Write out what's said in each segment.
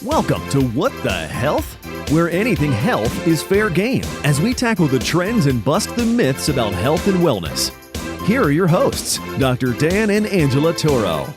Welcome to What the Health? Where anything health is fair game as we tackle the trends and bust the myths about health and wellness. Here are your hosts, Dr. Dan and Angela Turo.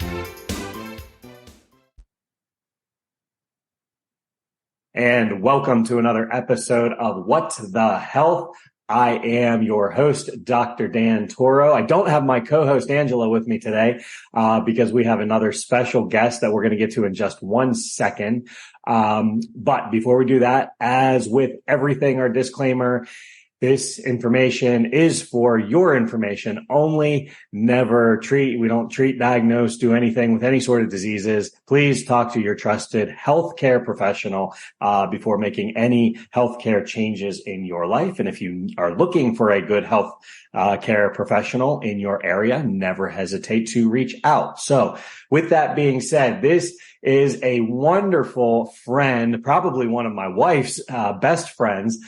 And welcome to another episode of What the Health? I am your host, Dr. Dan Turo. I don't have my co-host Angela with me today because we have another special guest that we're going to get to in just 1 second. But before we do that, as with everything, our disclaimer, this information is for your information only. We don't treat, diagnose, do anything with any sort of diseases. Please talk to your trusted healthcare professional before making any healthcare changes in your life. And if you are looking for a good health care professional in your area, never hesitate to reach out. So with that being said, this is a wonderful friend, probably one of my wife's best friends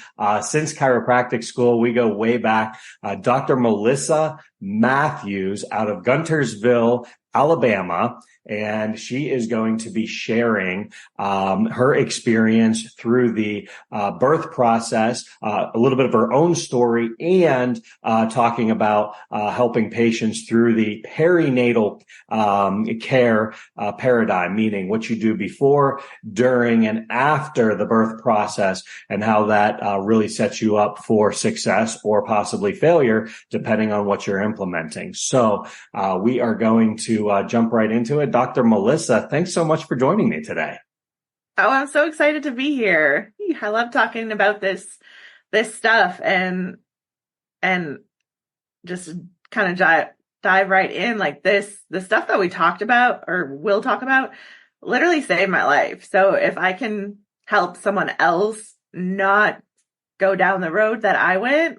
since chiropractic school. We go way back. Dr. Melissa Matthews out of Guntersville, Alabama. And she is going to be sharing her experience through the birth process, a little bit of her own story, and talking about helping patients through the perinatal care paradigm, meaning what you do before, during, and after the birth process, and how that really sets you up for success or possibly failure, depending on what you're implementing. So we are going to jump right into it. Dr. Melissa, thanks so much for joining me today. Oh, I'm so excited to be here. I love talking about this stuff and just kind of dive right in like this. The stuff that we talked about or will talk about literally saved my life. So if I can help someone else not go down the road that I went,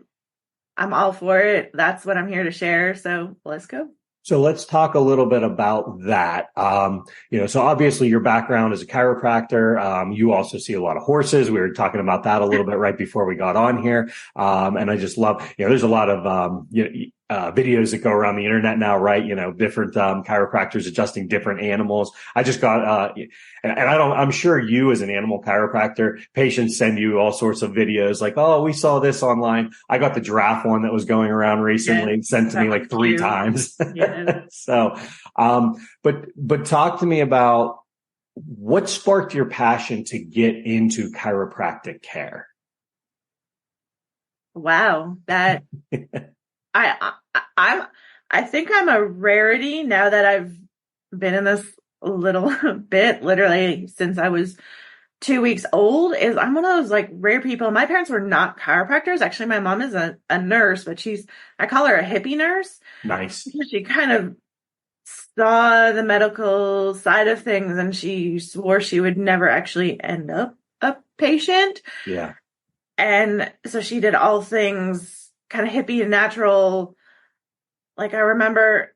I'm all for it. That's what I'm here to share. So let's go. So let's talk a little bit about that. So obviously your background is a chiropractor. You also see a lot of horses. We were talking about that a little bit right before we got on here. And I just love, there's a lot of, videos that go around the internet now, right? Different, chiropractors adjusting different animals. I just got, I'm sure you as an animal chiropractor, patients send you all sorts of videos like, oh, we saw this online. I got the giraffe one that was going around recently, sent to me like 3 times. So, but talk to me about what sparked your passion to get into chiropractic care. Wow. That I think I'm a rarity now that I've been in this a little bit, literally since I was 2 weeks old. I'm one of those like rare people. My parents were not chiropractors. Actually, my mom is a nurse, but I call her a hippie nurse. Nice. She kind of saw the medical side of things and she swore she would never actually end up a patient. Yeah. And so she did all things kind of hippie and natural. Like I remember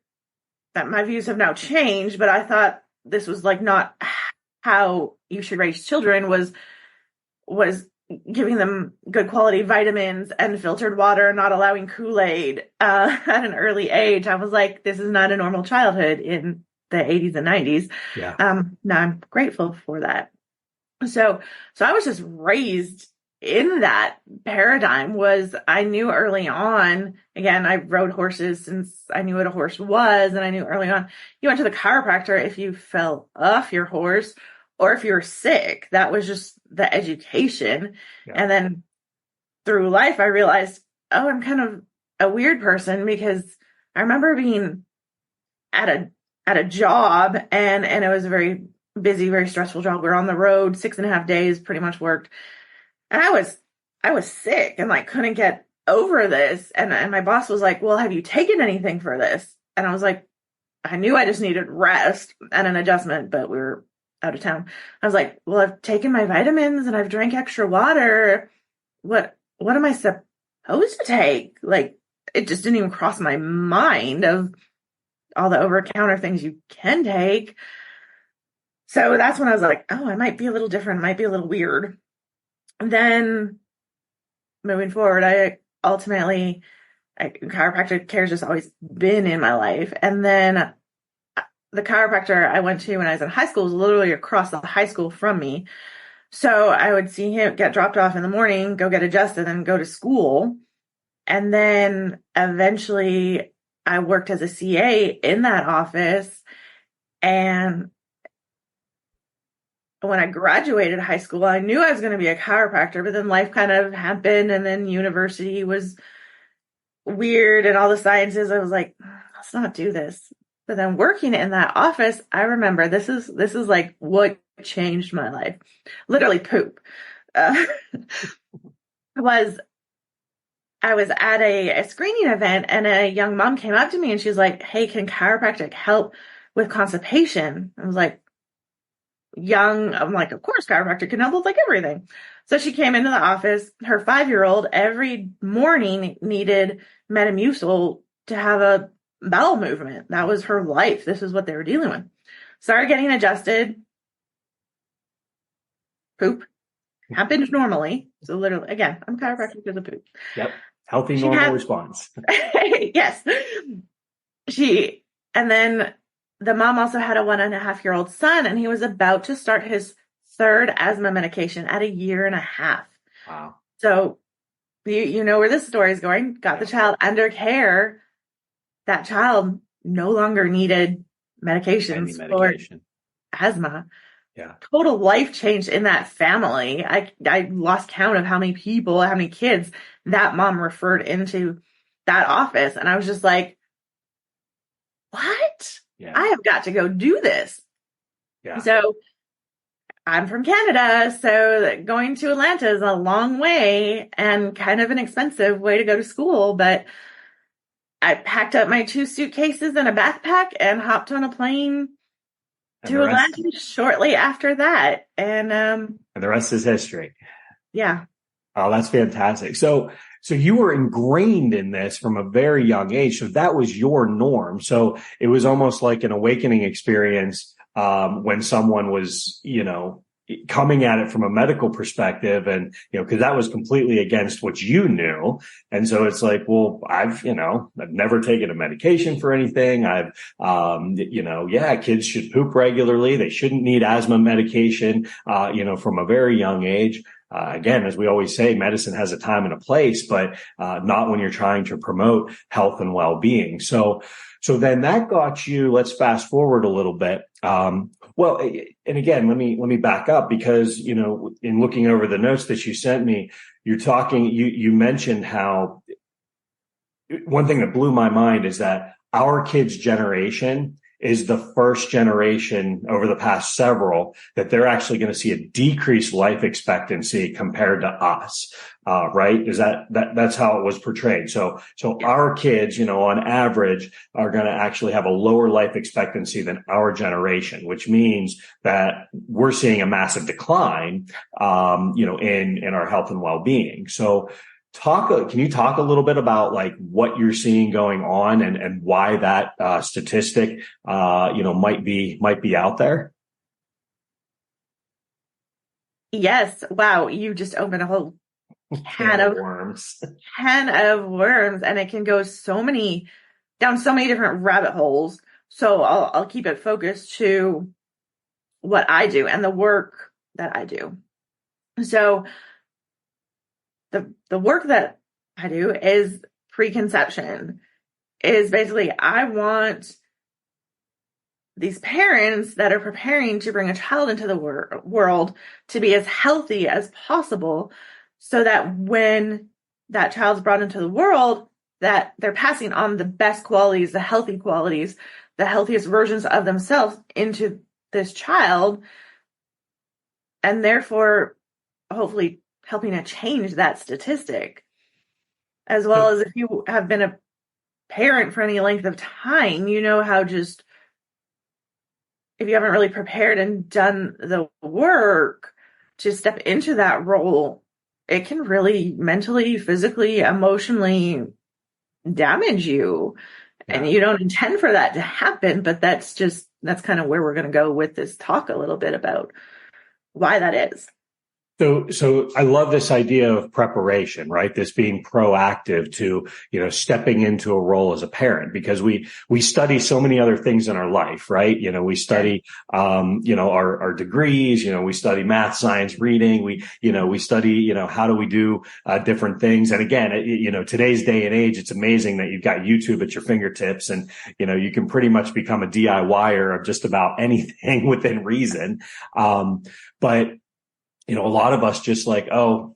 that my views have now changed, but I thought this was like not how you should raise children was giving them good quality vitamins and filtered water, not allowing Kool-Aid at an early age. I was like, this is not a normal childhood in the 80s and 90s. Yeah. Now I'm grateful for that. So I was just raised in that paradigm. I knew early on, again, I rode horses since I knew what a horse was. And I knew early on, you went to the chiropractor if you fell off your horse or if you were sick. That was just the education. Yeah. And then through life, I realized, I'm kind of a weird person because I remember being at a job and it was a very busy, very stressful job. We were on the road 6.5 days, pretty much worked. And I was sick and like couldn't get over this. And my boss was like, well, have you taken anything for this? And I was like, I knew I just needed rest and an adjustment, but we were out of town. I was like, well, I've taken my vitamins and I've drank extra water. What am I supposed to take? Like, it just didn't even cross my mind of all the over-the-counter things you can take. So that's when I was like, I might be a little different. It might be a little weird. And then moving forward, chiropractic care has just always been in my life. And then the chiropractor I went to when I was in high school was literally across the high school from me. So I would see him get dropped off in the morning, go get adjusted, and go to school. And then eventually I worked as a CA in that office. And when I graduated high school, I knew I was going to be a chiropractor, but then life kind of happened, and then university was weird and all the sciences. I was like, let's not do this. But then working in that office, I remember this is like what changed my life. Literally poop. Was I was at a screening event, and a young mom came up to me and she's like, hey, can chiropractic help with constipation? I was like, I'm like, of course, chiropractic can help with like everything. So she came into the office. Her 5-year-old every morning needed Metamucil to have a bowel movement. That was her life. This is what they were dealing with. Started getting adjusted. Poop happened normally. So literally, again, I'm chiropractic because of poop. Yep. Healthy, normal response. Yes. And then the mom also had a 1.5-year-old son, and he was about to start his 3rd asthma medication at 1.5 years. Wow. So you know where this story is going. Got the child under care. That child no longer needed medications for asthma. Yeah. Total life change in that family. I lost count of how many people, how many kids that mom referred into that office. And I was just like, what? Yeah. I have got to go do this. Yeah. So I'm from Canada, so going to Atlanta is a long way and kind of an expensive way to go to school. But I packed up my 2 suitcases and a backpack and hopped on a plane to Atlanta shortly after that. And the rest is history. Yeah. Oh, that's fantastic. So you were ingrained in this from a very young age. So that was your norm. So it was almost like an awakening experience when someone was, coming at it from a medical perspective, and, because that was completely against what you knew. And so it's like, well, I've never taken a medication for anything. Kids should poop regularly. They shouldn't need asthma medication, from a very young age. Again, as we always say, medicine has a time and a place, but not when you're trying to promote health and well-being. So then that got you, let's fast forward a little bit. And again, let me back up because, in looking over the notes that you sent me, you mentioned how one thing that blew my mind is that our kids' generation is the first generation over the past several that they're actually going to see a decreased life expectancy compared to us. Right? Is that's how it was portrayed. So our kids, on average are going to actually have a lower life expectancy than our generation, which means that we're seeing a massive decline, in our health and well-being. So can you talk a little bit about like what you're seeing going on and why that statistic, might be out there? Yes. Wow. You just opened a whole can of worms, and it can go down so many different rabbit holes. So I'll keep it focused to what I do and the work that I do. So the work that I do is preconception. Is basically I want these parents that are preparing to bring a child into the world to be as healthy as possible, so that when that child's brought into the world, that they're passing on the best qualities, the healthy qualities, the healthiest versions of themselves into this child, and therefore hopefully helping to change that statistic. As well as if you have been a parent for any length of time, how just if you haven't really prepared and done the work to step into that role, it can really mentally, physically, emotionally damage you. Yeah. And you don't intend for that to happen, but that's kind of where we're going to go with this talk a little bit about why that is. So I love this idea of preparation, right? This being proactive to, stepping into a role as a parent, because we study so many other things in our life, right? We study, our degrees, we study math, science, reading. We study, how do we do different things? And again, today's day and age, it's amazing that you've got YouTube at your fingertips and, you can pretty much become a DIYer of just about anything within reason. But a lot of us just like,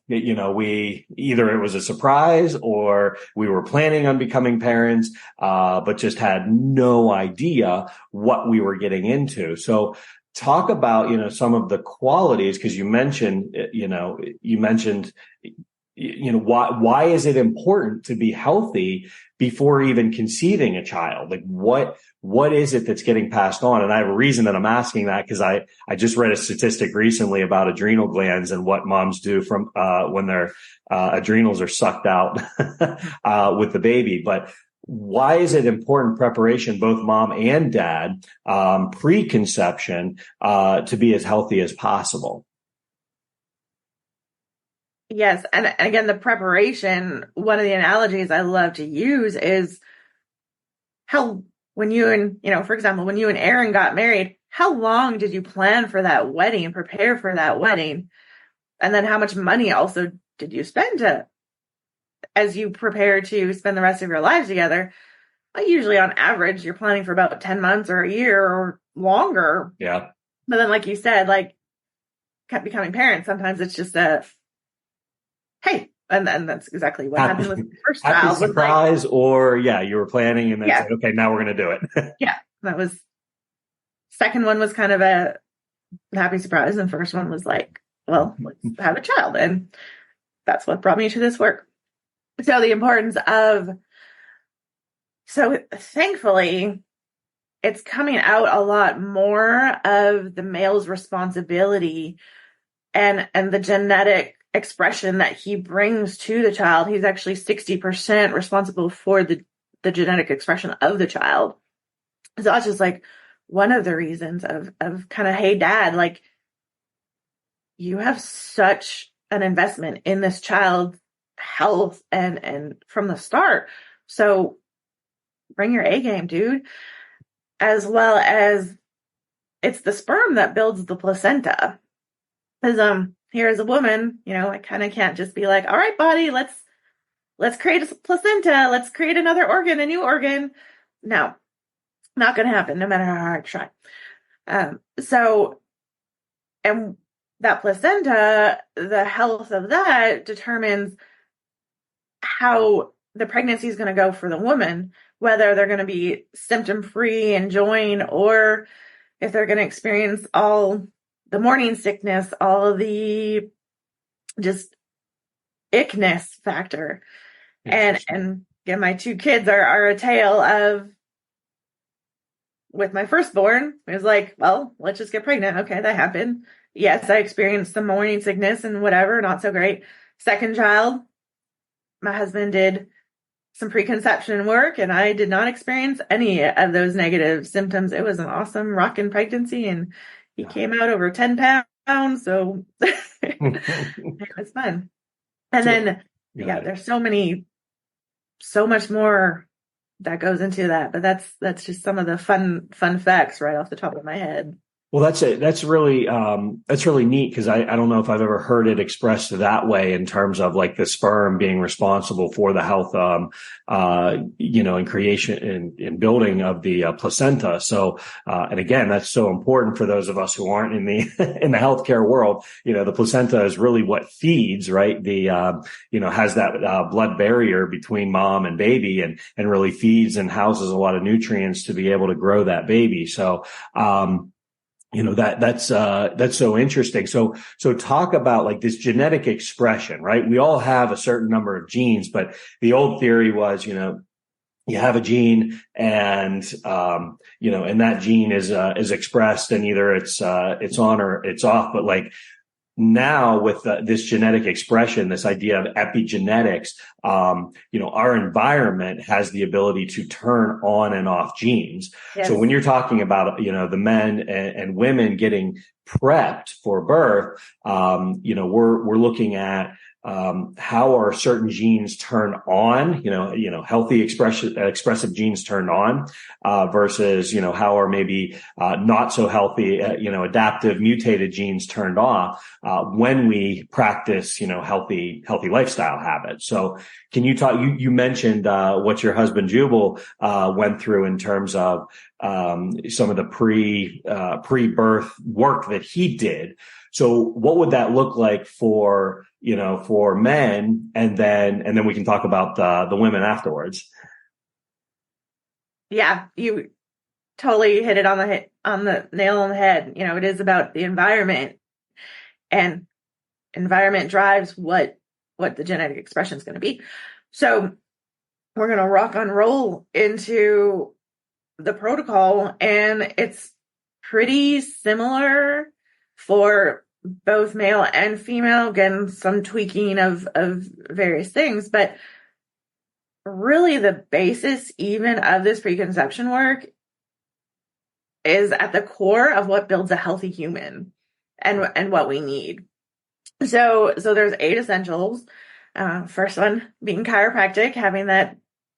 we either it was a surprise or we were planning on becoming parents, but just had no idea what we were getting into. So talk about, some of the qualities, because you mentioned, why is it important to be healthy before even conceiving a child? Like what is it that's getting passed on? And I have a reason that I'm asking that, because I just read a statistic recently about adrenal glands and what moms do from when their adrenals are sucked out with the baby. But why is it important preparation, both mom and dad, preconception, to be as healthy as possible? Yes. And again, the preparation, one of the analogies I love to use is how when you and, for example, when you and Aaron got married, how long did you plan for that wedding, prepare for that wedding? And then how much money also did you spend as you prepare to spend the rest of your lives together? Well, usually on average, you're planning for about 10 months or a year or longer. Yeah. But then, like you said, like becoming parents, sometimes it's just hey, and that's exactly what happened with the first child. Happy surprise, or you were planning and then said, okay, now we're going to do it. Yeah, that was, second one was kind of a happy surprise, and first one was like, well, let's have a child, and that's what brought me to this work. So the importance of, thankfully, it's coming out a lot more of the male's responsibility and the genetic expression that he brings to the child. He's actually 60% responsible for the genetic expression of the child. So that's just like one of the reasons of kind of, hey, dad, like you have such an investment in this child's health and from the start. So bring your A game, dude. As well as it's the sperm that builds the placenta. Because here as a woman, I kind of can't just be like, all right, body, let's create a placenta. Let's create another organ, a new organ. No, not going to happen, no matter how hard I try. And that placenta, the health of that determines how the pregnancy is going to go for the woman, whether they're going to be symptom-free, enjoying, or if they're going to experience all the morning sickness, all of the just ickness factor. And yeah, my two kids are a tale of, with my firstborn, it was like, well, let's just get pregnant. Okay, that happened. Yes, I experienced some morning sickness and whatever, not so great. Second child, my husband did some preconception work and I did not experience any of those negative symptoms. It was an awesome rockin' pregnancy and he came out over 10 pounds. So it was fun. And then, there's so much more that goes into that, but that's just some of the fun facts right off the top of my head. Well, that's really neat, because I don't know if I've ever heard it expressed that way, in terms of like the sperm being responsible for the health, and creation and building of the placenta. So, and again, that's so important for those of us who aren't in the in the healthcare world. The placenta is really what feeds, right? The has that blood barrier between mom and baby, and really feeds and houses a lot of nutrients to be able to grow that baby. So, that's so interesting. So talk about like this genetic expression, right? We all have a certain number of genes, but the old theory was, you have a gene and, and that gene is expressed, and either it's on or it's off. But like now with this genetic expression, this idea of epigenetics, our environment has the ability to turn on and off genes. Yes. So when you're talking about, the men and women getting prepped for birth, we're looking at how are certain genes turned on, healthy expressive genes turned on, versus, how are maybe, not so healthy, adaptive mutated genes turned off, when we practice, healthy lifestyle habits. So can you talk, you mentioned, what your husband Jubal, went through in terms of, some of the pre-birth work that he did. So what would that look like for men? And then we can talk about the women afterwards. Yeah, you totally hit it on the nail on the head. It is about the environment, and environment drives what the genetic expression is going to be. So we're going to rock and roll into the protocol, and it's pretty similar for both male and female. Again, some tweaking of various things, but really the basis even of this preconception work is at the core of what builds a healthy human and what we need. So there's 8 essentials. First one being chiropractic, having that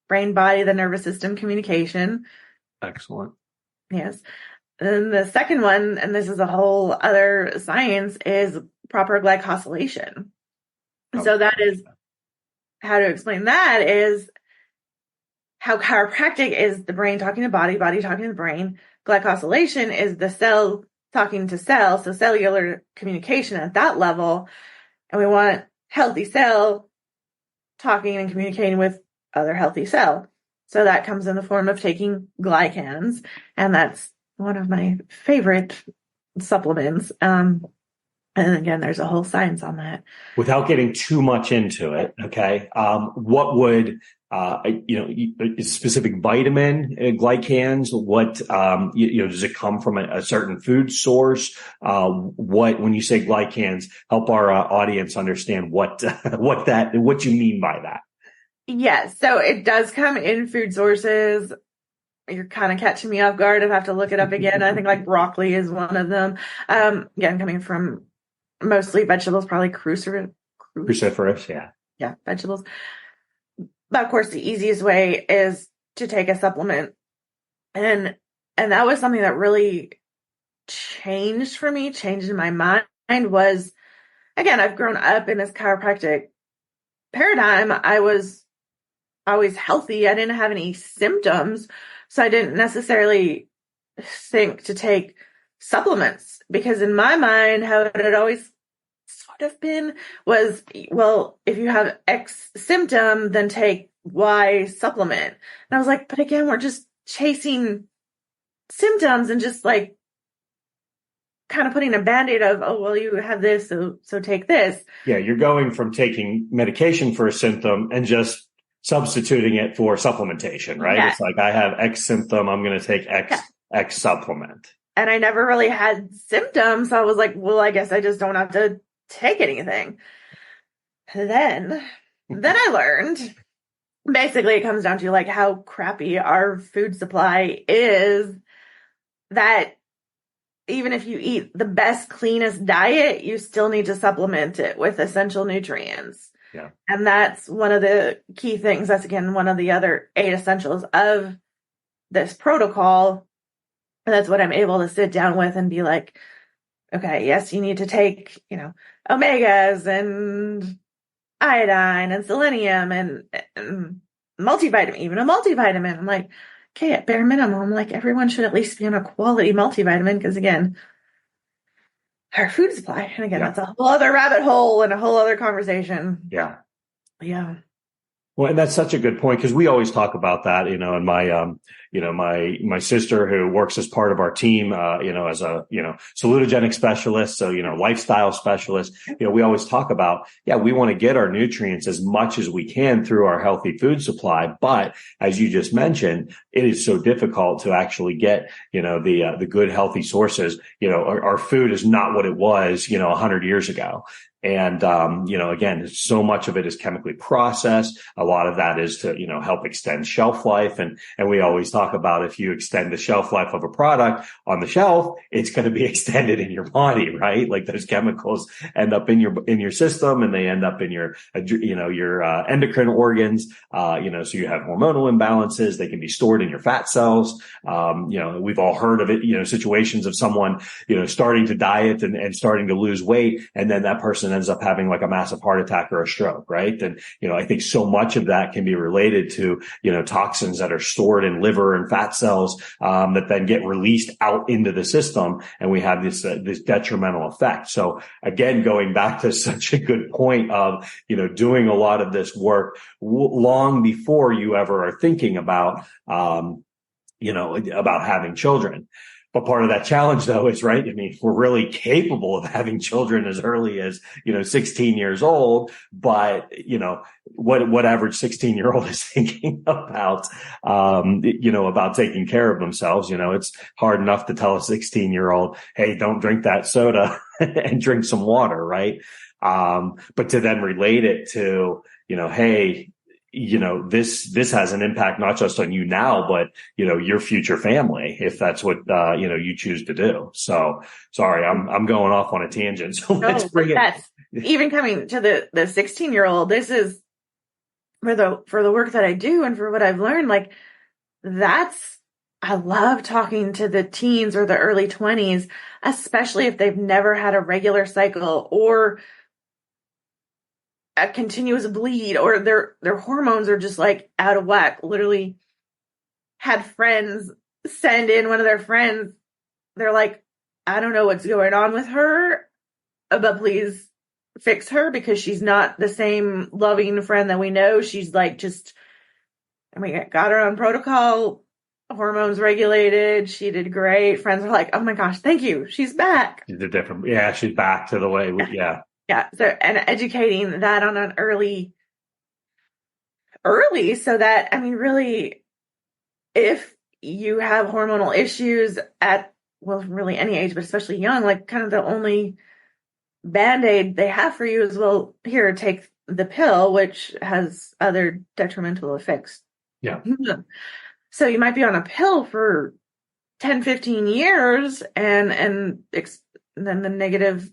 brain body, the nervous system communication. Excellent. Yes. And the second one, and this is a whole other science, is proper glycosylation. So that is how to explain that is how chiropractic is the brain talking to body, body talking to the brain. Glycosylation is the cell talking to cell, so cellular communication at that level. And we want healthy cell talking and communicating with other healthy cell. So that comes in the form of taking glycans, and that's one of my favorite supplements. And again, there's a whole science on that. Without getting too much into it, okay, what would, specific vitamin glycans, what, does it come from a certain food source? When you say glycans, help our audience understand what you mean by that. Yes. So it does come in food sources. You're kind of catching me off guard. I have to look it up again. I think like broccoli is one of them. Again, coming from mostly vegetables, probably cruciferous. Yeah. Yeah, vegetables. But of course, the easiest way is to take a supplement. And that was something that really changed for me, changed in my mind was, again, I've grown up in this chiropractic paradigm. I was always healthy. I didn't have any symptoms. So I didn't necessarily think to take supplements, because in my mind, how it had always sort of been was, well, if you have X symptom, then take Y supplement. And I was like, but again, we're just chasing symptoms and just like kind of putting a Band-Aid of, oh, well, you have this, so take this. Yeah, you're going from taking medication for a symptom and just substituting it for supplementation, right? Yeah. It's like, I have X symptom, I'm going to take X supplement. And I never really had symptoms. So I was like, well, I guess I just don't have to take anything. Then I learned, basically it comes down to like how crappy our food supply is, that even if you eat the best, cleanest diet, you still need to supplement it with essential nutrients. Yeah. And that's one of the key things. That's, again, one of the other 8 essentials of this protocol. And that's what I'm able to sit down with and be like, okay, yes, you need to take, omegas and iodine and selenium and multivitamin, even a multivitamin. I'm like, okay, at bare minimum, I'm like, everyone should at least be on a quality multivitamin, because again, our food supply. And again, that's a whole other rabbit hole and a whole other conversation. Yeah. Yeah. Well, and that's such a good point, because we always talk about that, and my sister, who works as part of our team, as a, salutogenic specialist. So, lifestyle specialist, we always talk about, we want to get our nutrients as much as we can through our healthy food supply. But as you just mentioned, it is so difficult to actually get, the good, healthy sources. Our food is not what it was, 100 years ago. And, again, so much of it is chemically processed. A lot of that is to, help extend shelf life. And we always talk talk about if you extend the shelf life of a product on the shelf, it's going to be extended in your body, right? Like those chemicals end up in your system, and they end up in your endocrine organs. So you have hormonal imbalances. They can be stored in your fat cells. We've all heard of it, situations of someone, starting to diet and starting to lose weight, and then that person ends up having like a massive heart attack or a stroke, right? And, I think so much of that can be related to, toxins that are stored in liver and fat cells, that then get released out into the system. And we have this detrimental effect. So again, going back to such a good point of, doing a lot of this work long before you ever are thinking about, about having children. But part of that challenge, though, is, right, I mean, we're really capable of having children as early as, 16 years old. But, what average 16-year-old is thinking about, about taking care of themselves. It's hard enough to tell a 16-year-old, hey, don't drink that soda and drink some water, right? But to then relate it to, hey, this has an impact not just on you now, but, your future family, if that's what, you choose to do. So sorry, I'm going off on a tangent. So let's bring it. Even coming to the 16-year-old, this is for the work that I do and for what I've learned, like I love talking to the teens or the early 20s, especially if they've never had a regular cycle or a continuous bleed, or their hormones are just like out of whack. Literally had friends send in one of their friends. They're like, I don't know what's going on with her, but please fix her because she's not the same loving friend that we know. She's like and we got her on protocol, hormones regulated. She did great. Friends are like, oh my gosh, thank you. She's back. She's back to the way. Yeah. Yeah. So, and educating that on an early, so that, I mean, really, if you have hormonal issues at, well, really any age, but especially young, like kind of the only Band-Aid they have for you is, well, here, take the pill, which has other detrimental effects. Yeah. So you might be on a pill for 10, 15 years and then the negative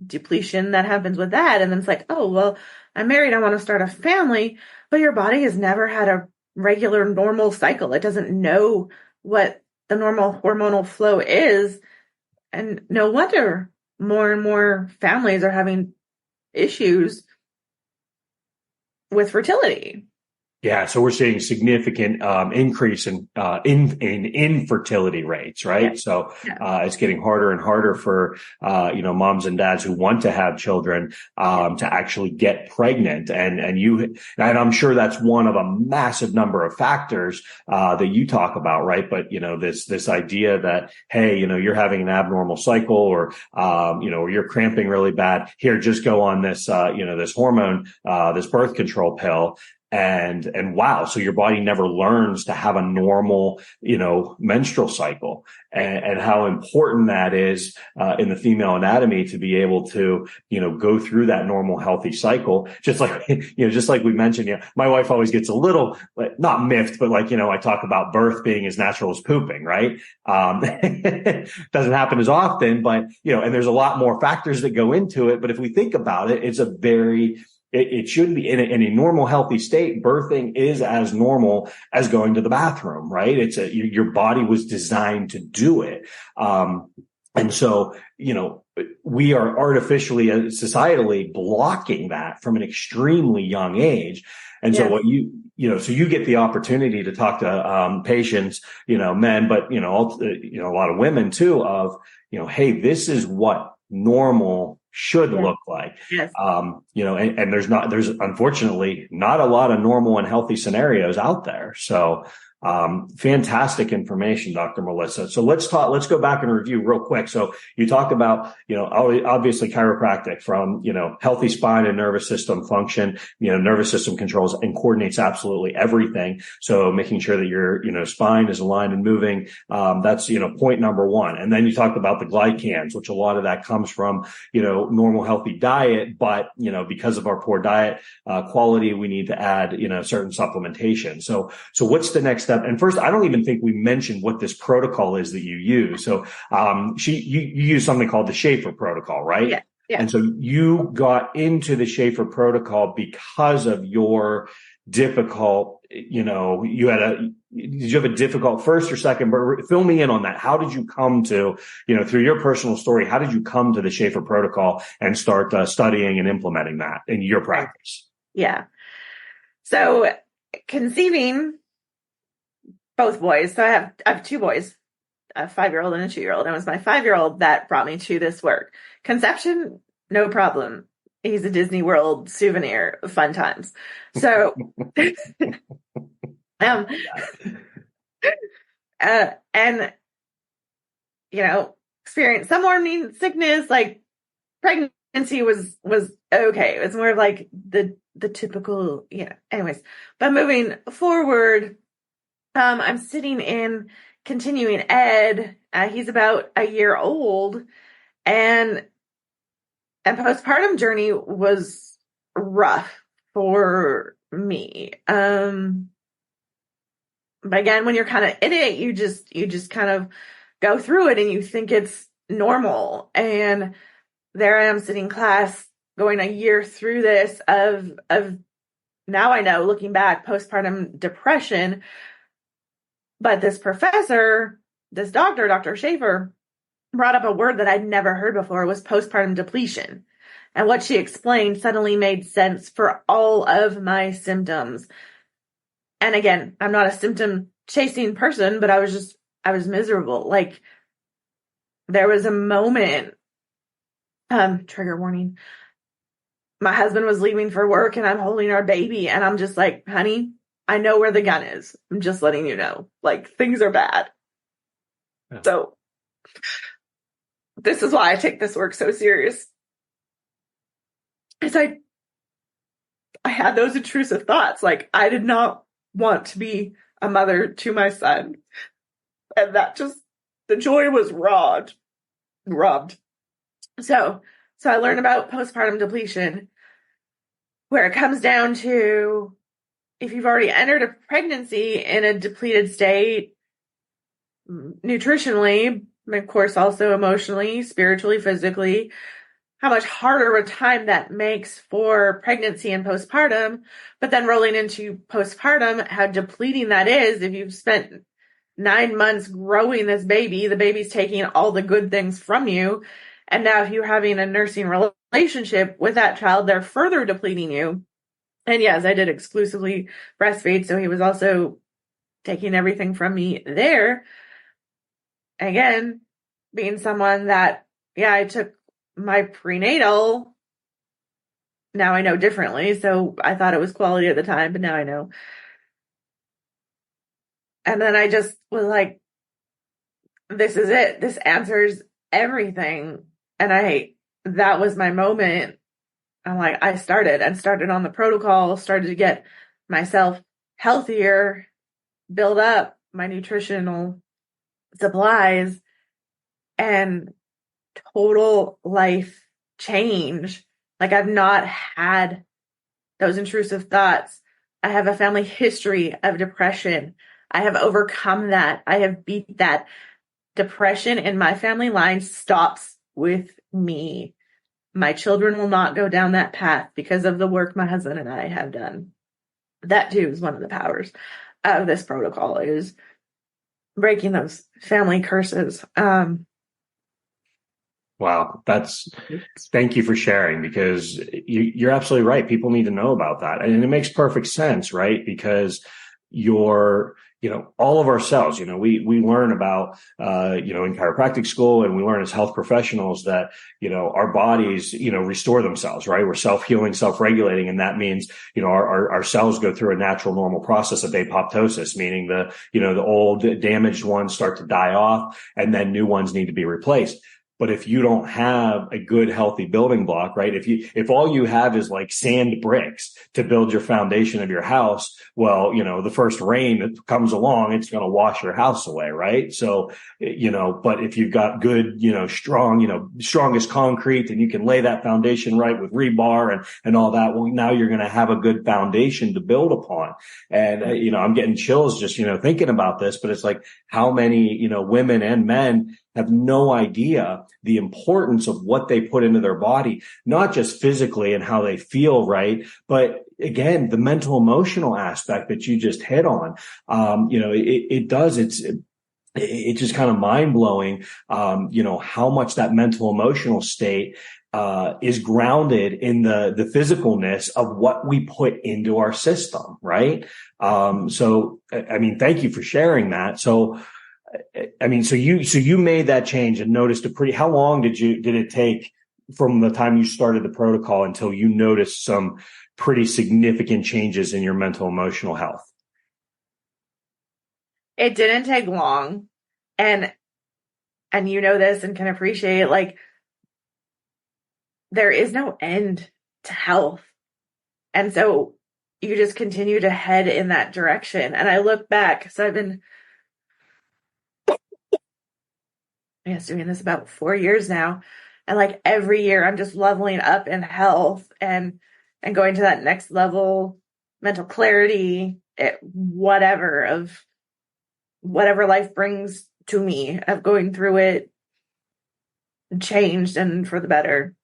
depletion that happens with that. And then it's like, oh, well, I'm married. I want to start a family, but your body has never had a regular normal cycle. It doesn't know what the normal hormonal flow is. And no wonder more and more families are having issues with fertility. Yeah, so we're seeing significant increase in infertility rates, right? Yeah. So it's getting harder and harder for moms and dads who want to have children to actually get pregnant, and I'm sure that's one of a massive number of factors that you talk about, right? But this idea that, hey, you're having an abnormal cycle, or you're cramping really bad, here, just go on this this hormone, this birth control pill. And wow, so your body never learns to have a normal, menstrual cycle, and how important that is in the female anatomy to be able to, go through that normal healthy cycle. Just like, just like we mentioned, my wife always gets a little, not miffed, but I talk about birth being as natural as pooping, right? Doesn't happen as often, but, and there's a lot more factors that go into it. But if we think about it, it's it should be in a normal, healthy state. Birthing is as normal as going to the bathroom, right? Your body was designed to do it. And so, we are artificially, societally blocking that from an extremely young age. And so what so you get the opportunity to talk to, patients, men, but, a lot of women too, of, hey, this is what normal should look like. Yes. And there's unfortunately not a lot of normal and healthy scenarios out there. So, fantastic information, Dr. Melissa. So let's go back and review real quick. So you talked about, obviously chiropractic from, healthy spine and nervous system function, nervous system controls and coordinates absolutely everything. So making sure that your, spine is aligned and moving. That's, point number one. And then you talked about the glycans, which a lot of that comes from, normal healthy diet, but, because of our poor diet, quality, we need to add, certain supplementation. So what's the next step step. And first, I don't even think we mentioned what this protocol is that you use. So, you use something called the Shafer Protocol, right? Yeah. Yeah. And so you got into the Shafer Protocol because of your difficult, did you have a difficult first or second, but fill me in on that. How did you come to, through your personal story, how did you come to the Shafer Protocol and start studying and implementing that in your practice? Yeah. So conceiving both boys. So I have two boys, a 5-year-old and a 2-year-old. And it was my 5-year-old that brought me to this work. Conception, no problem. He's a Disney World souvenir, fun times. So, and experienced some morning sickness, like pregnancy was okay. It was more of like the typical, anyways. But moving forward, I'm sitting in continuing ed. He's about a year old, and postpartum journey was rough for me. But again, when you're kind of in it, you just kind of go through it and you think it's normal. And there I am sitting in class going a year through this of now I know, looking back, postpartum depression. But this professor, this doctor, Dr. Shafer, brought up a word that I'd never heard before, was postpartum depletion. And what she explained suddenly made sense for all of my symptoms. And again, I'm not a symptom chasing person, but I was miserable. Like, there was a moment, trigger warning. My husband was leaving for work and I'm holding our baby and I'm just like, honey, I know where the gun is. I'm just letting you know, like, things are bad. Yeah. So this is why I take this work so serious. Is I had those intrusive thoughts. Like, I did not want to be a mother to my son. And that just, the joy was robbed. So I learned about postpartum depletion, where it comes down to, if you've already entered a pregnancy in a depleted state, nutritionally, of course, also emotionally, spiritually, physically, how much harder a time that makes for pregnancy and postpartum, but then rolling into postpartum, how depleting that is. If you've spent 9 months growing this baby, the baby's taking all the good things from you. And now if you're having a nursing relationship with that child, they're further depleting you. And yes, I did exclusively breastfeed, so he was also taking everything from me there. Again, being someone that, I took my prenatal. Now I know differently, so I thought it was quality at the time, but now I know. And then I just was like, this is it. This answers everything. And that was my moment. I'm like, I started on the protocol, started to get myself healthier, build up my nutritional supplies, and total life change. Like, I've not had those intrusive thoughts. I have a family history of depression. I have overcome that. I have beat that. Depression in my family line stops with me. My children will not go down that path because of the work my husband and I have done. That too is one of the powers of this protocol, is breaking those family curses. Wow. Thank you for sharing, because you're absolutely right. People need to know about that. And it makes perfect sense, right? Because all of our cells, we learn about, in chiropractic school, and we learn as health professionals that, our bodies, restore themselves, right? We're self-healing, self-regulating. And that means, our cells go through a natural, normal process of apoptosis, meaning the old damaged ones start to die off and then new ones need to be replaced. But if you don't have a good, healthy building block, right? If all you have is like sand bricks to build your foundation of your house, well, the first rain that comes along, it's going to wash your house away, right? So, but if you've got good, strong, strongest concrete, and you can lay that foundation right with rebar and all that, well, now you're going to have a good foundation to build upon. And, I'm getting chills just, thinking about this, but it's like how many, women and men have no idea the importance of what they put into their body, not just physically and how they feel, right? But again, the mental emotional aspect that you just hit on, it's just kind of mind blowing, how much that mental emotional state is grounded in the physicalness of what we put into our system, right? So thank you for sharing that. So you made that change and noticed how long did it take from the time you started the protocol until you noticed some pretty significant changes in your mental emotional health? It didn't take long. And you know this and can appreciate, like, there is no end to health. And so you just continue to head in that direction. And I look back, so I've been doing this about 4 years now. And like every year I'm just leveling up in health and going to that next level, mental clarity, whatever life brings to me, of going through it, changed and for the better.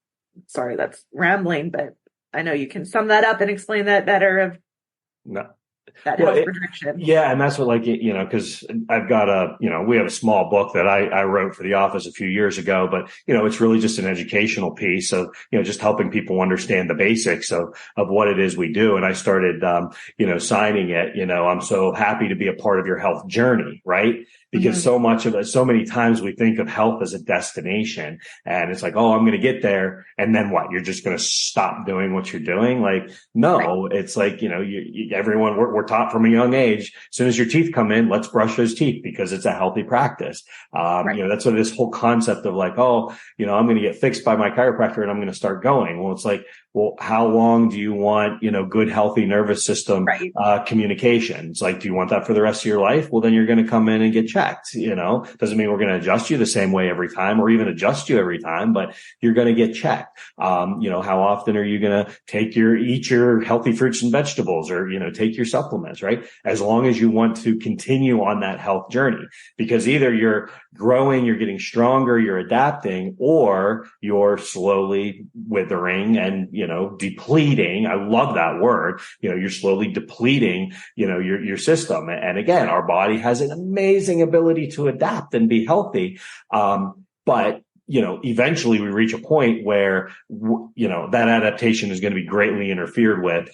Sorry, that's rambling, but I know you can sum that up and explain that better. No. That health projection. Yeah. And that's what, because I've got we have a small book that I wrote for the office a few years ago, but, it's really just an educational piece of, just helping people understand the basics of what it is we do. And I started, signing it, I'm so happy to be a part of your health journey, right? Because so many times we think of health as a destination, and it's like, oh, I'm going to get there. And then what? You're just going to stop doing what you're doing? Like, no, right. It's like, everyone, we're taught from a young age, as soon as your teeth come in, let's brush those teeth because it's a healthy practice. Right. That's what this whole concept of like, oh, I'm going to get fixed by my chiropractor and I'm going to start going. Well, it's like, well, how long do you want, good, healthy nervous system, right. Communication? It's like, do you want that for the rest of your life? Well, then you're going to come in and get checked. Doesn't mean we're going to adjust you the same way every time or even adjust you every time, but you're going to get checked. How often are you going to eat your healthy fruits and vegetables or, take your supplements, right? As long as you want to continue on that health journey, because either you're growing, you're getting stronger, you're adapting, or you're slowly withering and, depleting. I love that word. You're slowly depleting, your system. And again, our body has an amazing ability to adapt and be healthy. But eventually we reach a point where, that adaptation is going to be greatly interfered with,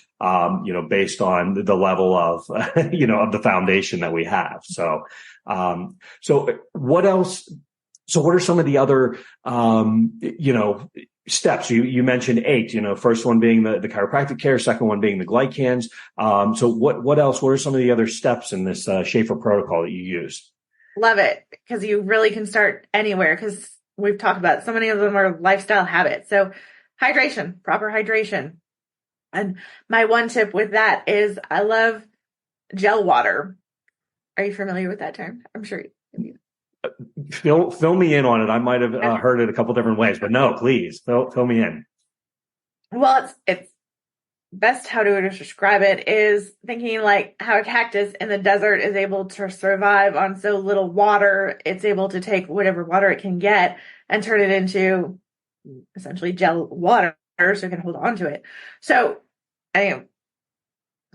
based on the level of, of the foundation that we have. So what else? So what are some of the other, steps? You mentioned 8, first one being the chiropractic care, second one being the glycans. So what else? What are some of the other steps in this Shafer protocol that you use? Love it, because you really can start anywhere, because we've talked about so many of them are lifestyle habits. So hydration, proper hydration. And my one tip with that is I love gel water. Are you familiar with that term? I'm sure you. Fill me in on it. I might have heard it a couple different ways, but no, please fill me in. Well, it's best how to describe it is thinking like how a cactus in the desert is able to survive on so little water. It's able to take whatever water it can get and turn it into essentially gel water so it can hold on to it. So anyway,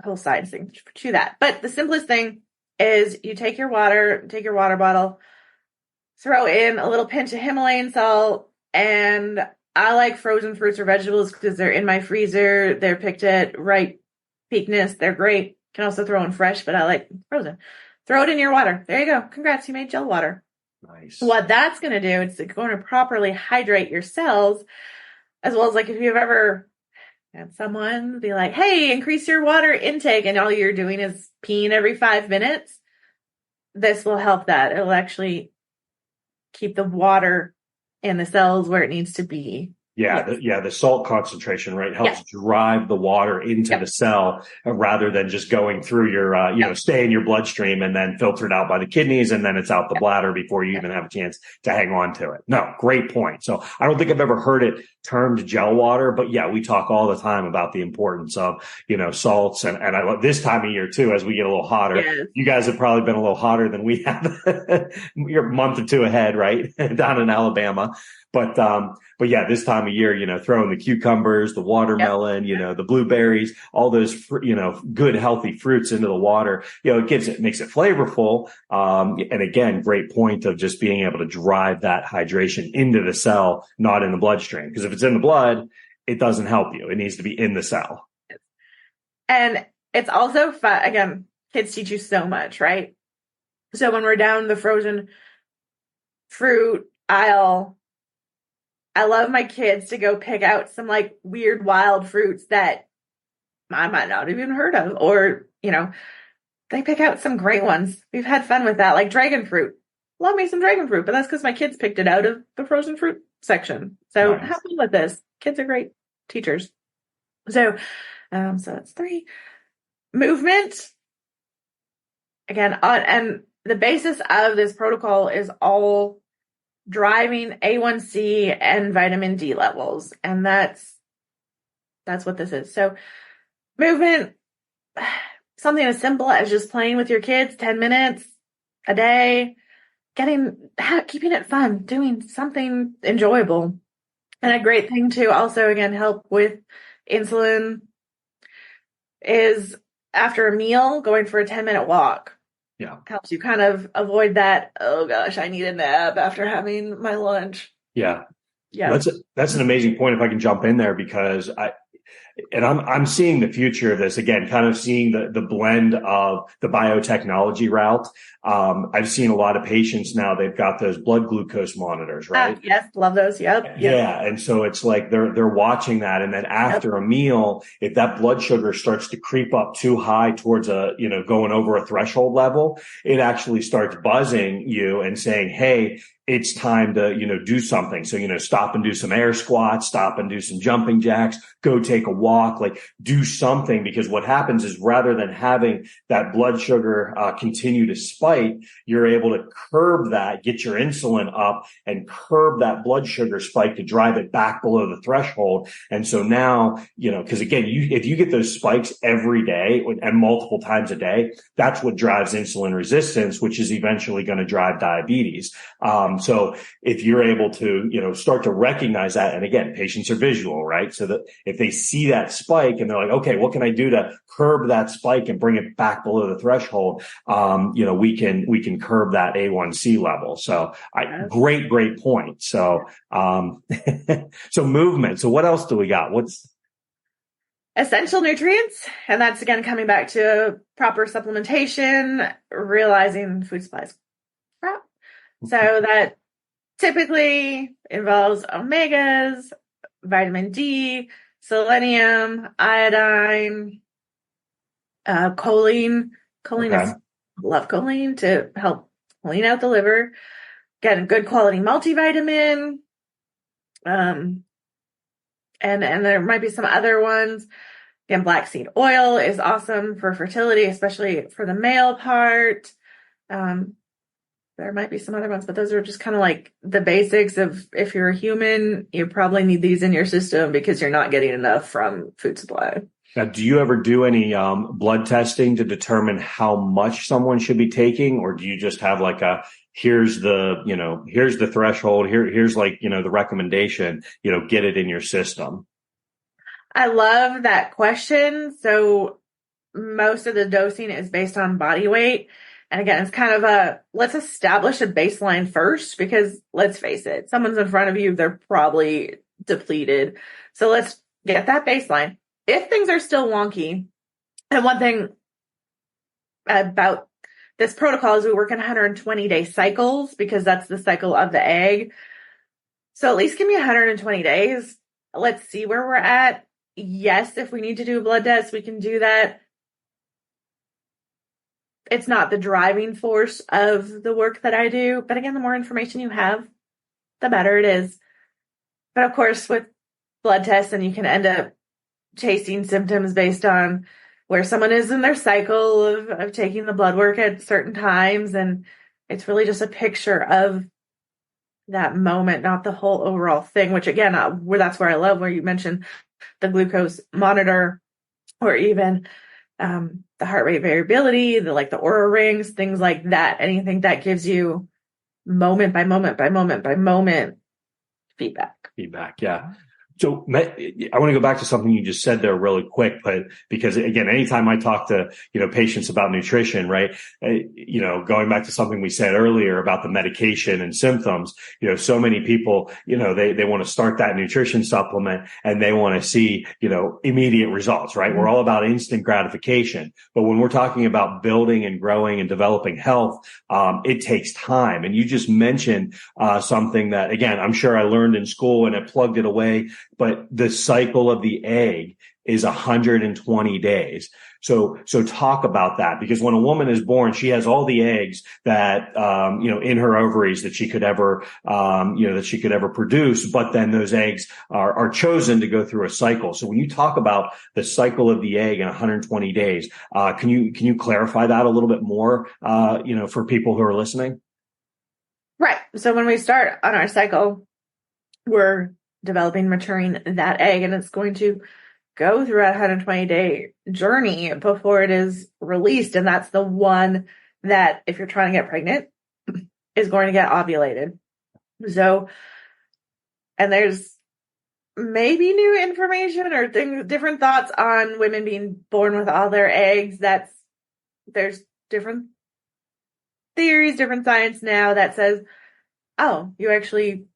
whole side thing to that. But the simplest thing is you take your water bottle, throw in a little pinch of Himalayan salt, and I like frozen fruits or vegetables because they're in my freezer. They're picked at right peakness. They're great. You can also throw in fresh, but I like frozen. Throw it in your water. There you go. Congrats, you made gel water. Nice. What that's going to do is it's going to properly hydrate your cells, as well as like if you've ever had someone be like, hey, increase your water intake, and all you're doing is peeing every 5 minutes. This will help that. It'll actually keep the water in the cells where it needs to be. Yeah, the salt concentration, right, helps drive the water into the cell rather than just going through your, stay in your bloodstream and then filtered out by the kidneys and then it's out the bladder before you even have a chance to hang on to it. No, great point. So I don't think I've ever heard it termed gel water, but yeah, we talk all the time about the importance of, salts and I love this time of year too, as we get a little hotter. Yes. You guys have probably been a little hotter than we have. You're a month or two ahead, right? Down in Alabama. But yeah, this time of year, throw in the cucumbers, the watermelon, the blueberries, all those, good, healthy fruits into the water, it makes it flavorful. And again, great point of just being able to drive that hydration into the cell, not in the bloodstream. Because if it's in the blood, it doesn't help you. It needs to be in the cell. And it's also fun. Again, kids teach you so much, right? So when we're down the frozen fruit aisle, I love my kids to go pick out some like weird wild fruits that I might not have even heard of, or, they pick out some great ones. We've had fun with that, like dragon fruit. Love me some dragon fruit, but that's because my kids picked it out of the frozen fruit section. So have fun with this. Kids are great teachers. So that's 3. Movement. Again, and the basis of this protocol is all driving A1C and vitamin D levels. And that's what this is. So movement, something as simple as just playing with your kids 10 minutes a day, keeping it fun, doing something enjoyable. And a great thing to also, again, help with insulin is after a meal, going for a 10-minute walk. Yeah. Helps you kind of avoid that, oh gosh, I need a nap after having my lunch. Yeah. Yeah. That's an amazing point if I can jump in there, because I'm seeing the future of this again, kind of seeing the blend of the biotechnology route. I've seen a lot of patients now, they've got those blood glucose monitors, right? Yes, love those. Yep. Yeah. And so it's like they're watching that. And then after a meal, if that blood sugar starts to creep up too high towards going over a threshold level, it actually starts buzzing you and saying, hey, it's time to, do something. So, stop and do some air squats, stop and do some jumping jacks, go take a walk, like do something, because what happens is rather than having that blood sugar continue to spike, you're able to curb that, get your insulin up and curb that blood sugar spike to drive it back below the threshold. And so now, because again, if you get those spikes every day and multiple times a day, that's what drives insulin resistance, which is eventually going to drive diabetes. So if you're able to, start to recognize that, and again, patients are visual, right? So that if they see that spike and they're like, okay, what can I do to curb that spike and bring it back below the threshold? We can curb that A1C level. So great point. So, so movement. So what else do we got? What's essential nutrients? And that's again, coming back to proper supplementation, realizing food supplies crap. So that typically involves omegas, vitamin D, selenium, iodine, choline. Love choline to help clean out the liver. Get a good quality multivitamin. And there might be some other ones. Again, black seed oil is awesome for fertility, especially for the male part. There might be some other ones, but those are just kind of like the basics of, if you're a human, you probably need these in your system because you're not getting enough from food supply. Now, do you ever do any blood testing to determine how much someone should be taking, or do you just have like here's the threshold, here's like, the recommendation, get it in your system? I love that question. So most of the dosing is based on body weight. And again, it's kind of let's establish a baseline first, because let's face it, someone's in front of you, they're probably depleted. So let's get that baseline. If things are still wonky, and one thing about this protocol is we work in 120-day cycles, because that's the cycle of the egg. So at least give me 120 days. Let's see where we're at. Yes, if we need to do a blood test, we can do that. It's not the driving force of the work that I do. But again, the more information you have, the better it is. But of course, with blood tests, and you can end up chasing symptoms based on where someone is in their cycle of taking the blood work at certain times. And it's really just a picture of that moment, not the whole overall thing, which again, that's where I love where you mentioned the glucose monitor, or even the heart rate variability, the Oura rings, things like that. Anything that gives you moment by moment by moment by moment feedback. Yeah. So I want to go back to something you just said there really quick, but because again, anytime I talk to, patients about nutrition, right, going back to something we said earlier about the medication and symptoms, so many people, they want to start that nutrition supplement and they want to see, immediate results, right? Mm-hmm. We're all about instant gratification. But when we're talking about building and growing and developing health, it takes time. And you just mentioned something that, again, I'm sure I learned in school and I plugged it away. But the cycle of the egg is 120 days. So talk about that, because when a woman is born, she has all the eggs that, in her ovaries that she could ever, produce. But then those eggs are chosen to go through a cycle. So when you talk about the cycle of the egg in 120 days, can you clarify that a little bit more, for people who are listening? Right. So when we start on our cycle, we're developing, maturing that egg, and it's going to go through a 120-day journey before it is released. And that's the one that, if you're trying to get pregnant, is going to get ovulated. So, and there's maybe new information or different thoughts on women being born with all their eggs. There's different theories, different science now that says, oh, you actually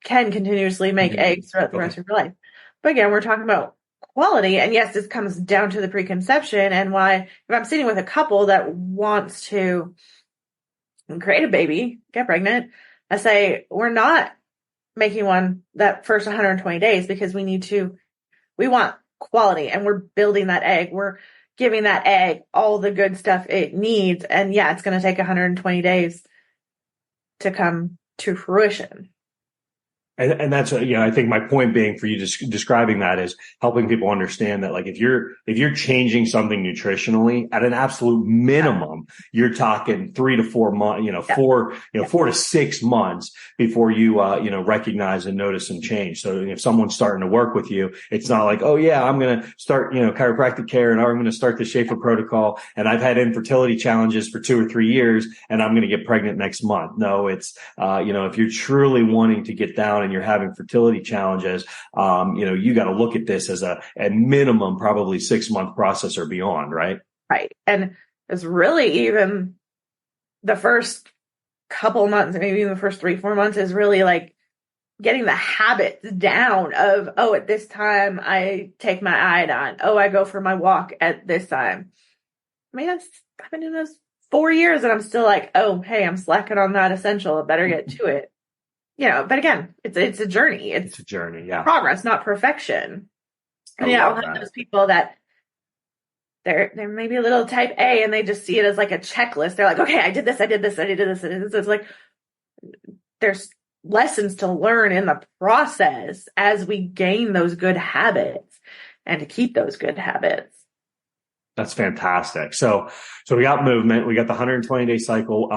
can continuously make eggs throughout the rest of your life. But again, we're talking about quality. And yes, this comes down to the preconception, and why, if I'm sitting with a couple that wants to create a baby, get pregnant, I say, we're not making one that first 120 days because we want quality, and we're building that egg. We're giving that egg all the good stuff it needs. And yeah, it's going to take 120 days to come to fruition. And that's, I think my point being for you describing that is helping people understand that, like, if you're changing something nutritionally at an absolute minimum, you're talking 3 to 4 months, 4 to 6 months before you, recognize and notice and change. So if someone's starting to work with you, it's not like, oh yeah, I'm going to start, chiropractic care, and I'm going to start the Shafer Protocol, and I've had infertility challenges for 2 or 3 years and I'm going to get pregnant next month. No, it's, if you're truly wanting to get down and you're having fertility challenges, you got to look at this as a minimum, probably 6-month process or beyond, right? Right. And it's really even the first couple months, maybe even the first 3-4 months, is really like getting the habits down of, oh, at this time I take my iodine. Oh, I go for my walk at this time. I mean, I've been doing this 4 years and I'm still like, oh, hey, I'm slacking on that essential. I better get to it. But again, it's a journey. It's a journey, yeah. Progress, not perfection. And I'll have those people that they're maybe a little type A, and they just see it as like a checklist. They're like, okay, I did this, I did this, I did this, I did this. It's like there's lessons to learn in the process as we gain those good habits and to keep those good habits. That's fantastic. So we got movement, we got the 120-day cycle.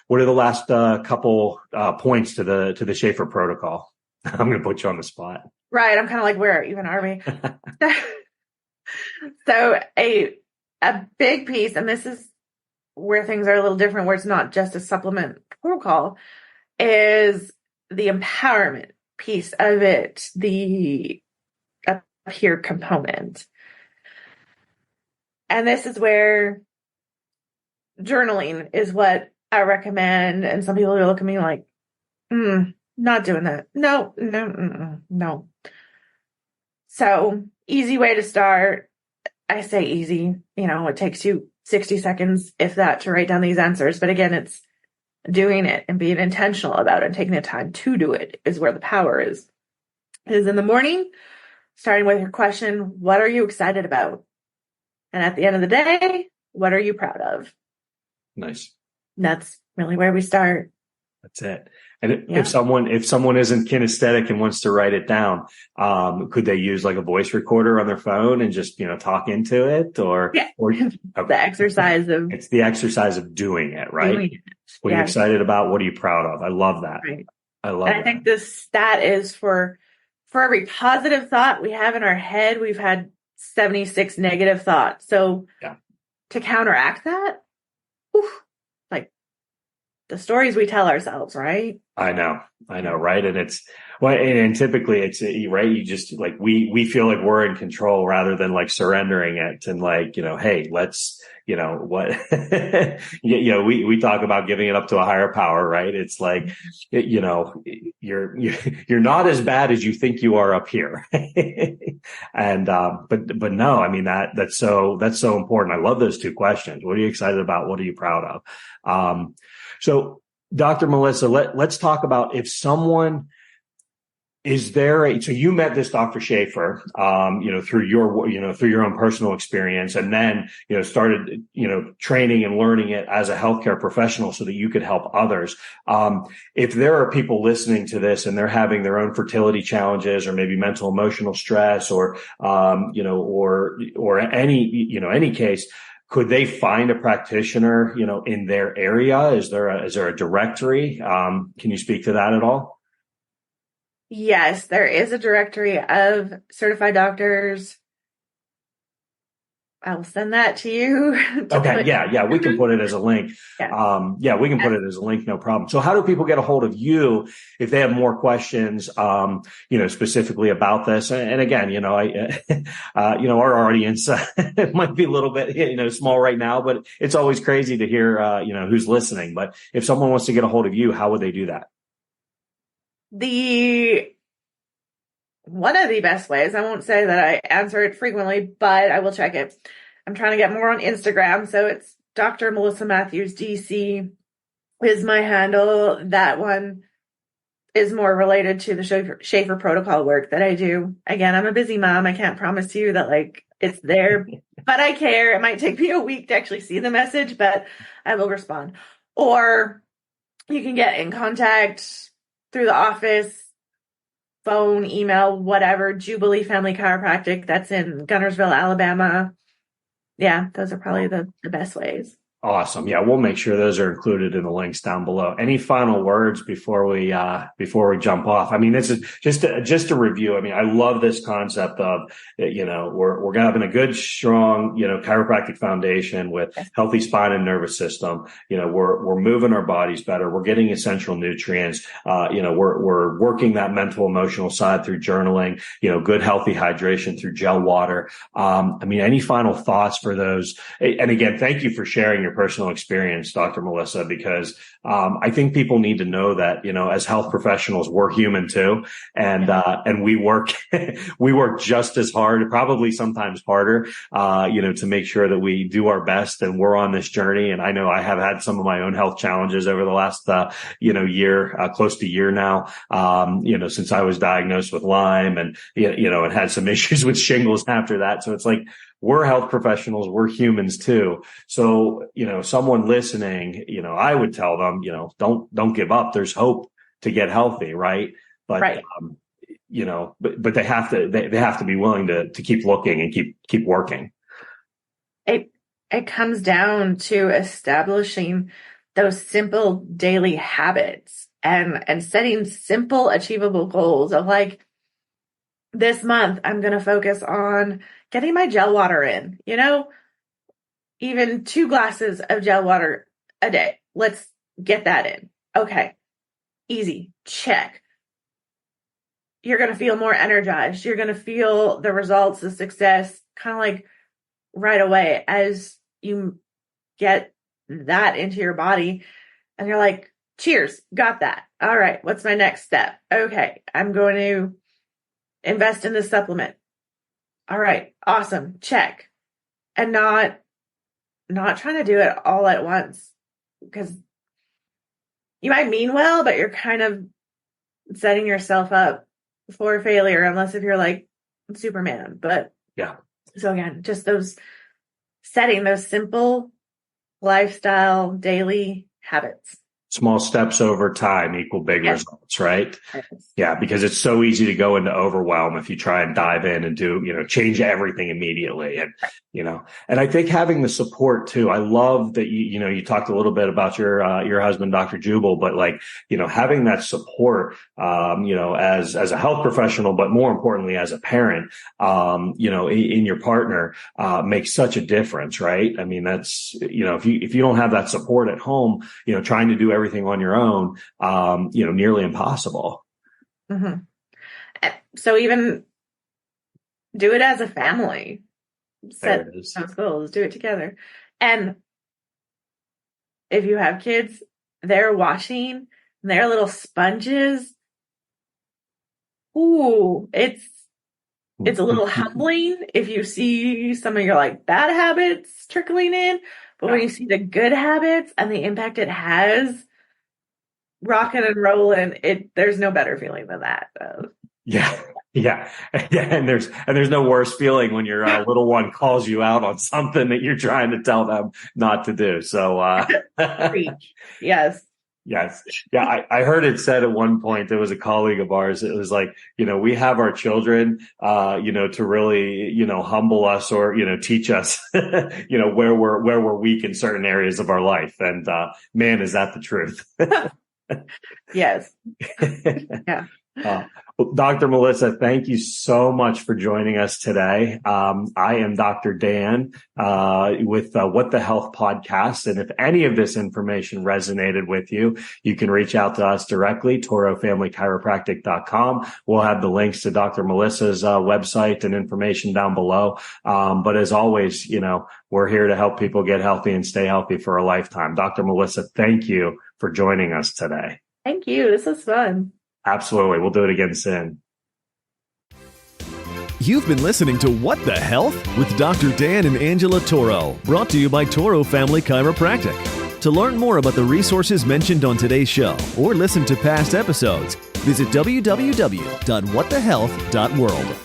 What are the last couple points to the Shafer Protocol? I'm going to put you on the spot. Right. I'm kind of like, where even are we? So a big piece, and this is where things are a little different, where it's not just a supplement protocol, is the empowerment piece of it, the up here component. And this is where journaling is what I recommend. And some people will look at me like, not doing that. No. So easy way to start. I say easy, it takes you 60 seconds, if that, to write down these answers. But again, it's doing it and being intentional about it and taking the time to do it is where the power is. It is in the morning, starting with your question, what are you excited about? And at the end of the day, what are you proud of? Nice. That's really where we start. That's it. And if someone isn't kinesthetic and wants to write it down, could they use like a voice recorder on their phone and just, talk into it or okay. The exercise of, it's the exercise of doing it, right? Doing it. What are you excited about? What are you proud of? I love that. Right. I love that. I think this stat is for every positive thought we have in our head, we've had 76 negative thoughts. So to counteract that, like the stories we tell ourselves, right? I know, right? And and typically it's right. You just like, we feel like we're in control rather than like surrendering it and like, hey, let's, what, we talk about giving it up to a higher power, right? It's like, you're not as bad as you think you are up here. And, but no, I mean, that's so important. I love those two questions. What are you excited about? What are you proud of? So Dr. Melissa, let's talk about if someone so you met this Dr. Shafer, through your own personal experience and then, started, training and learning it as a healthcare professional so that you could help others. If there are people listening to this and they're having their own fertility challenges or maybe mental, emotional stress or any case, could they find a practitioner, in their area? Is there a directory? Can you speak to that at all? Yes, there is a directory of certified doctors. I will send that to you. Okay. Yeah. We can put it as a link. We can put it as a link. No problem. So how do people get a hold of you if they have more questions, specifically about this? And again, our audience it might be a little bit, small right now, but it's always crazy to hear, who's listening. But if someone wants to get a hold of you, how would they do that? One of the best ways, I won't say that I answer it frequently, but I will check it. I'm trying to get more on Instagram. So it's Dr. Melissa Matthews, DC is my handle. That one is more related to the Shafer Protocol work that I do. Again, I'm a busy mom. I can't promise you that like it's there, but I care. It might take me a week to actually see the message, but I will respond. Or you can get in contact through the office, phone, email, whatever, Jubilee Family Chiropractic. That's in Guntersville, Alabama. Yeah, those are probably the best ways. Awesome. Yeah, we'll make sure those are included in the links down below. Any final words before we jump off? I mean, this is just to review. I mean, I love this concept of, we're having a good, strong, chiropractic foundation with healthy spine and nervous system. We're moving our bodies better. We're getting essential nutrients. We're working that mental, emotional side through journaling, good, healthy hydration through gel water. Any final thoughts for those? And again, thank you for sharing your personal experience, Dr. Melissa, because I think people need to know that, as health professionals, we're human too. And we work just as hard, probably sometimes harder, to make sure that we do our best and we're on this journey. And I know I have had some of my own health challenges over the last, year, close to year now, since I was diagnosed with Lyme and, and had some issues with shingles after that. So it's like, we're health professionals, we're humans too. So, someone listening, I would tell them, don't give up. There's hope to get healthy. Right. But, right. But they have to be willing to keep looking and keep working. It comes down to establishing those simple daily habits and setting simple, achievable goals of like, this month, I'm going to focus on getting my gel water in, even 2 glasses of gel water a day. Let's get that in. Okay. Easy. Check. You're going to feel more energized. You're going to feel the results, the success, kind of like right away as you get that into your body and you're like, cheers, got that. All right. What's my next step? Okay. I'm going to invest in this supplement. All right. Awesome. Check. And not trying to do it all at once because you might mean well, but you're kind of setting yourself up for failure unless if you're like Superman. But yeah. So again, just setting those simple lifestyle daily habits. Small steps over time equal big Yes. results, right? Yes. Yeah, because it's so easy to go into overwhelm if you try and dive in and do, change everything immediately. And, and I think having the support too, I love that you talked a little bit about your husband, Dr. Jubal, but having that support, as a health professional, but more importantly, as a parent, in your partner, makes such a difference, right? I mean, that's, if you don't have that support at home, trying to do everything on your own, nearly impossible. Mm-hmm. So even do it as a family. Set those goals, do it together. And if you have kids, they're watching, they're little sponges. Ooh, it's a little humbling if you see some of your bad habits trickling in, but when you see the good habits and the impact it has, rocking and rolling, there's no better feeling than that. Yeah. And there's no worse feeling when your little one calls you out on something that you're trying to tell them not to do. So, yes. Yes. Yeah. I heard it said at one point, there was a colleague of ours. It was we have our children, to really, humble us or, teach us, where we're weak in certain areas of our life. And, man, is that the truth? Yes. Yeah. Well, Dr. Melissa, thank you so much for joining us today. I am Dr. Dan with What the Health podcast. And if any of this information resonated with you, you can reach out to us directly, torofamilychiropractic.com. We'll have the links to Dr. Melissa's website and information down below. But as always, we're here to help people get healthy and stay healthy for a lifetime. Dr. Melissa, thank you for joining us today. Thank you. This was fun. Absolutely. We'll do it again soon. You've been listening to What the Health with Dr. Dan and Angela Turo, brought to you by Turo Family Chiropractic. To learn more about the resources mentioned on today's show or listen to past episodes, visit www.whatthehealth.world.